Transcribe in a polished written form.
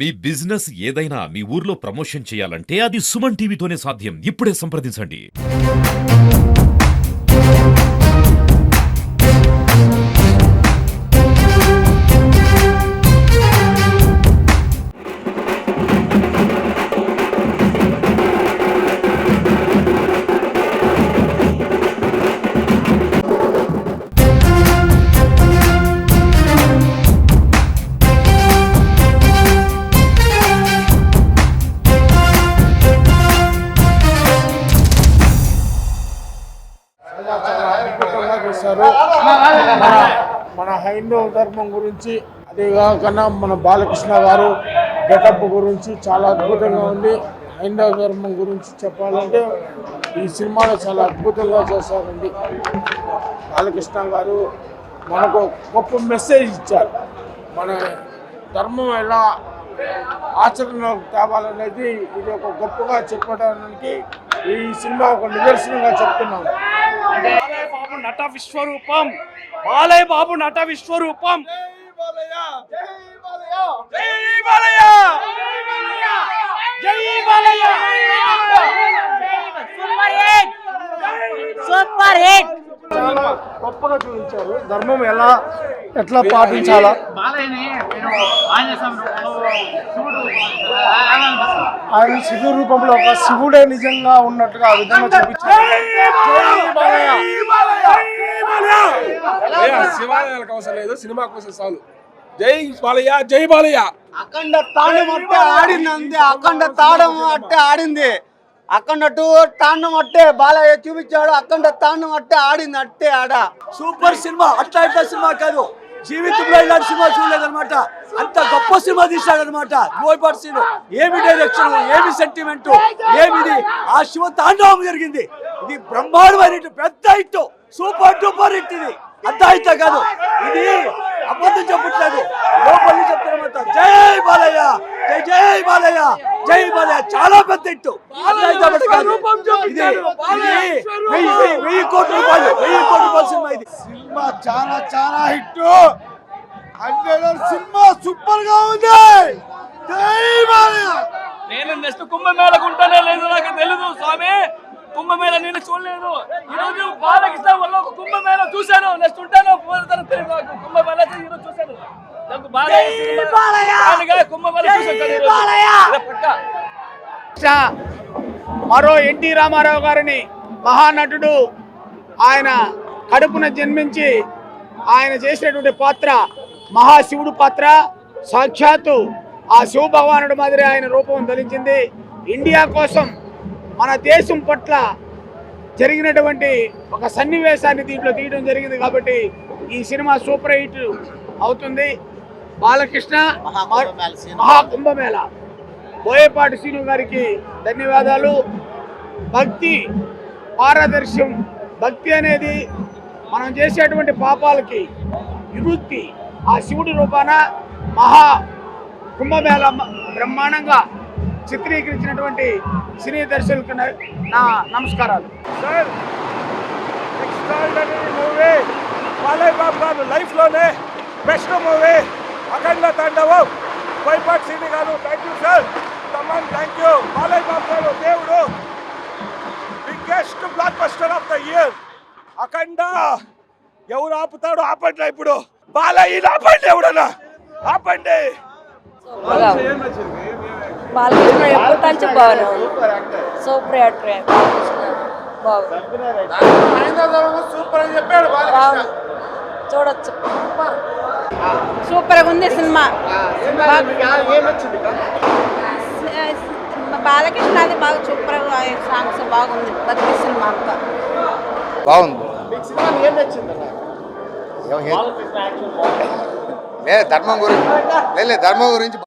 మీ business ఏదైనా మీ ఊర్లో promotion చేయాలంటే అది సుమన్ టీవీతోనే సాధ్యం. ఇప్పుడే సంప్రదించండి. మన హైందవ ధర్మం గురించి అదేగాకన్నా మన బాలకృష్ణ గారు గెటప్ గురించి చాలా అద్భుతంగా ఉంది. హైందవ ధర్మం గురించి చెప్పాలంటే ఈ సినిమాలో చాలా అద్భుతంగా చేశారండి. బాలకృష్ణ గారు మనకు గొప్ప మెసేజ్ ఇచ్చారు. మన ధర్మం ఎలా ఆచరణలోకి తేవాలనేది ఇది ఒక గొప్పగా చెప్పడానికి ఈ సినిమా ఒక నిదర్శనంగా చెప్తున్నాం. నట విశ్వరూపం బాలయ్య బాబు నట విశ్వరూపం. Super hit. చాలా గొప్పగా చూపించారు ధర్మం ఎట్లా పాటించాలా. ఆయన శివుడు రూపంలో ఒక శివుడే నిజంగా ఉన్నట్టుగా ఆ విధంగా చూపించారు. శివాలయాలకు అవసరం లేదు, సినిమా కోసం చాలు. జై బాలయ్య, జై బాలయ్య. అఖండ తాండం అట్టే ఆడింది, అంతే. అఖండ తాండం అట్టే ఆడింది. అఖండ తాండం అట్టే బాలయ్య చూపించాడు. అఖండ తాండం అట్టే ఆడింది, అట్టే ఆడ. Super cinema. అట్లా ఇట్లా సినిమా కాదు, జీవితంలో ఇలాంటి సినిమా చూడలేదన్నమాట. అంత గొప్ప సినిమా తీశాడనమాట. బోయపాటి సీను ఏమి డైరెక్షన్, ఏమి సెంటిమెంట్, ఏమిది ఆ శివ తాండవం జరిగింది. ఇది బ్రహ్మాండమైన పెద్ద హిట్, సూపర్ డూపర్ హిట్. ఇది అంత హిట్ కాదు, ఇది అబద్ధం చెప్పట్లేదు, లోపలి చెప్తున్నమాట. జై బాలయ్య, జై జై బాలయ్య, జై బాలయ్య. చాలా పెద్ద హిట్. వెయ్యి కోట్ల రూపాయలు సినిమా. ఇది సినిమా చాలా చాలా హిట్. అంటే సినిమా సూపర్ గా ఉంది. జై బాలయ్య. నేను నెక్స్ట్ కుంభమేళకు ఉంటానే లేదు నాకు తెలియదు స్వామి. కుంభమేళ నేను చూడలేదు. ఈ రోజు బాలకృష్ణ వల్ల ఒక కుంభమేళ చూశాను. నెక్స్ట్ ఉంటాను తెలియదు నాకు. కుంభమేళ ఈరోజు చూశాను. నాకు కుంభమేళ చూశాను. మరో ఎన్టీ రామారావు గారిని మహానటుడు ఆయన కడుపున జన్మించి ఆయన చేసినటువంటి పాత్ర మహాశివుడు పాత్ర. సాక్షాత్తు ఆ శివ భగవానుడు మాదిరి ఆయన రూపం ధరించింది. ఇండియా కోసం మన దేశం పట్ల జరిగినటువంటి ఒక సన్నివేశాన్ని దీంట్లో తీయడం జరిగింది కాబట్టి ఈ సినిమా సూపర్ హిట్ అవుతుంది. బాలకృష్ణ మహాకుంభమేళ. బోయపాటి సీను గారికి ధన్యవాదాలు. భక్తి పారదర్శం. భక్తి అనేది మనం చేసేటువంటి పాపాలకి విముక్తి. ఆ శివుడి రూపాన మహా కుంభమేళ బ్రహ్మాండంగా చిత్రీకరించినటువంటి సినీ దర్శకులకు నా నమస్కారాలు. Sir, extraordinary movie. Balayya Babu గారు లైఫ్ లోనే బెస్ట్ మూవీ అఖండ తాండవం. బోయపాటి సీని గారు thank you sir. Thaman thank you. Balayya Babu గారు దేవుడు. Biggest blockbuster of the year. Akhanda ఎవరు ఆపుతాడు? ఆపండి ఇప్పుడు. బాలయ్య ఆపండి, ఎవడన్నా ఆపండి. బాలకృష్ణ ఎప్పుడు తంచి బాగున్నాడు. సూపర్ యాక్టర్ సూపర్ అని చెప్పాడు బాగుంది, చూడొచ్చు. సూపర్గా ఉంది సినిమా. బాలకృష్ణ అది బాగా సూపర్గా సాంగ్స్ బాగుంది. బతికి సినిమా అంతా బాగుంది. ధర్మం గురించి ధర్మం గురించి